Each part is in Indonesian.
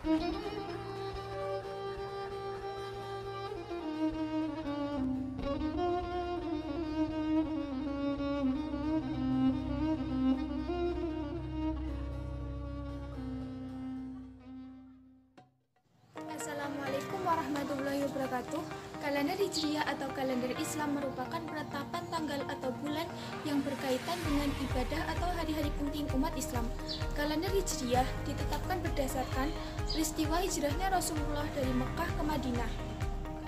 Assalamualaikum warahmatullahi wabarakatuh. Kalender Hijriah atau kalender Islam merupakan penetapan tanggal atau bulan yang berkaitan dengan ibadah atau hari-hari penting umat Islam. Kalender Hijriah ditetapkan berdasarkan peristiwa hijrahnya Rasulullah dari Mekah ke Madinah.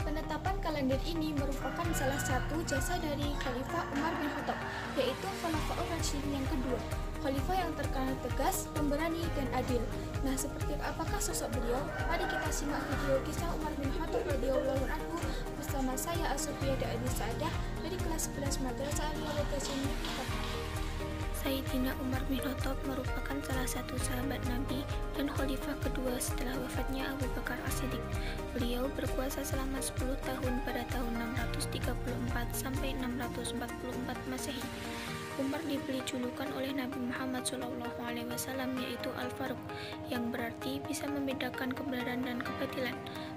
Penetapan kalender ini merupakan salah satu jasa dari Khalifah Umar bin Khattab, yaitu Khulafaur Rasyidin yang kedua. Khalifah yang terkenal tegas, pemberani, dan adil. Nah, seperti apakah sosok beliau? Mari kita simak video kisah Umar bin Khattab radhiyallahu anhu bersama saya Asofia Da'adi Sa'adah dari kelas 11 Madrasah Aliyah Tasawuf. Sayyidina Umar bin Khattab merupakan salah satu sahabat Nabi dan khalifah kedua setelah wafatnya Abu Bakar As-Siddiq. Beliau berkuasa selama 10 tahun pada tahun 634 sampai 644 Masehi. Umar diberi julukan oleh Nabi Muhammad SAW yaitu Al-Faruq, yang berarti bisa membedakan kebenaran dan kebatilan.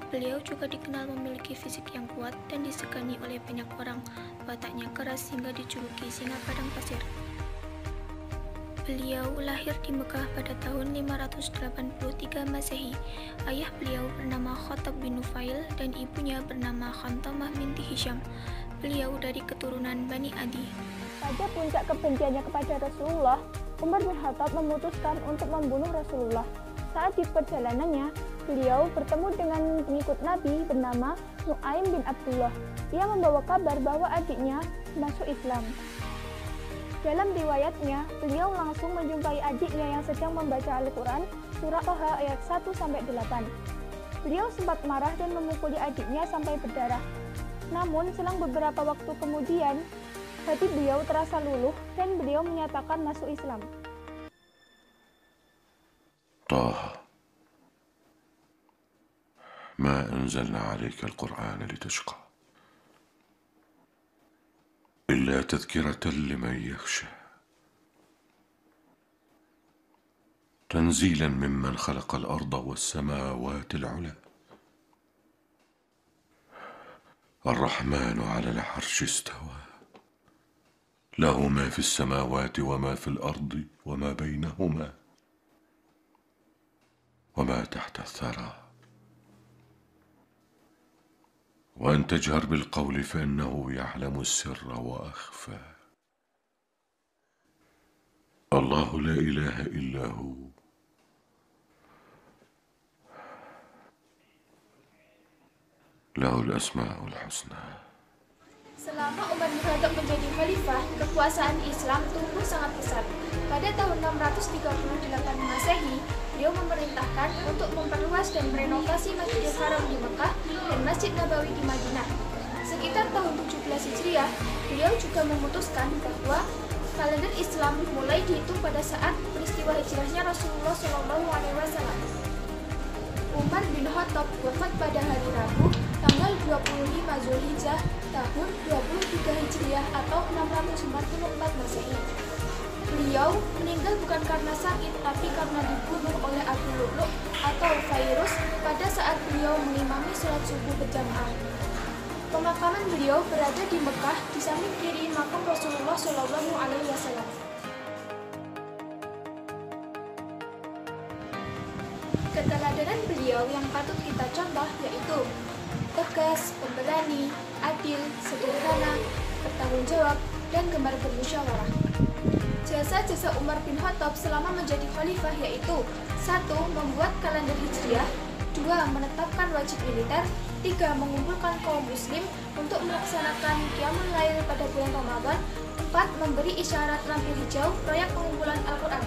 Beliau juga dikenal memiliki fisik yang kuat dan disegani oleh banyak orang. Wataknya keras hingga dijuluki singa padang pasir. Beliau lahir di Mekah pada tahun 583 Masehi. Ayah beliau bernama Khattab bin Nufail dan ibunya bernama Khantamah binti Hisham. Beliau dari keturunan Bani Adi. Pada puncak kebenciannya kepada Rasulullah, Umar bin Khattab memutuskan untuk membunuh Rasulullah. Saat di perjalanannya, beliau bertemu dengan pengikut Nabi bernama Nu'aim bin Abdullah. Ia membawa kabar bahwa adiknya masuk Islam. Dalam riwayatnya, beliau langsung menjumpai adiknya yang sedang membaca Al-Quran, surah Thaha ayat 1-8. Beliau sempat marah dan memukuli adiknya sampai berdarah. Namun, selang beberapa waktu kemudian, hati beliau terasa luluh dan beliau menyatakan masuk Islam. طه ما أنزلنا عليك القرآن لتشقى إلا تذكرة لمن يخشى تنزيلا ممن خلق الأرض والسماوات العلى الرحمن على العرش استوى له ما في السماوات وما في الأرض وما بينهما وما تحت الثرى وأن تجهر بالقول فإنه يعلم السر وأخفى الله لا إله إلا هو له الأسماء الحسنى. Selama Umar bin Khattab menjadi khalifah, kekuasaan Islam tumbuh sangat pesat. Pada tahun 638 Masehi, beliau memerintahkan untuk memperluas dan merenovasi Masjidil Haram di Mekah dan Masjid Nabawi di Madinah. Sekitar tahun 17 Hijriah, beliau juga memutuskan bahwa kalender Islam mulai dihitung pada saat peristiwa hijrahnya Rasulullah SAW. Umar bin Khattab wafat pada hari Rabu, tanggal 25 Zulhijjah tahun 23 Hijriah atau 644 Masehi. Beliau meninggal bukan karena sakit, tapi karena dibunuh oleh Abu Lu'lu' atau virus pada saat beliau mengimami sholat subuh berjamaah. Pemakaman beliau berada di Mekah di samping kiri makam Rasulullah SAW. Keteladanan beliau yang patut kita contoh yaitu tegas, pemberani, adil, sederhana, bertanggung jawab, dan gemar bermusyawarah. Jasa-jasa Umar bin Khattab selama menjadi khalifah yaitu 1. Membuat kalender Hijriah, 2. Menetapkan wajib militer, 3. Mengumpulkan kaum muslim untuk melaksanakan Qiyamul Lail pada bulan Ramadan, 4. Memberi isyarat lampu hijau proyek pengumpulan Al-Quran.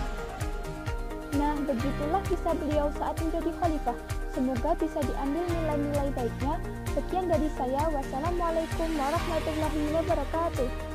Nah, begitulah kisah beliau saat menjadi khalifah. Semoga bisa diambil nilai-nilai baiknya. Sekian dari saya. Wassalamualaikum warahmatullahi wabarakatuh.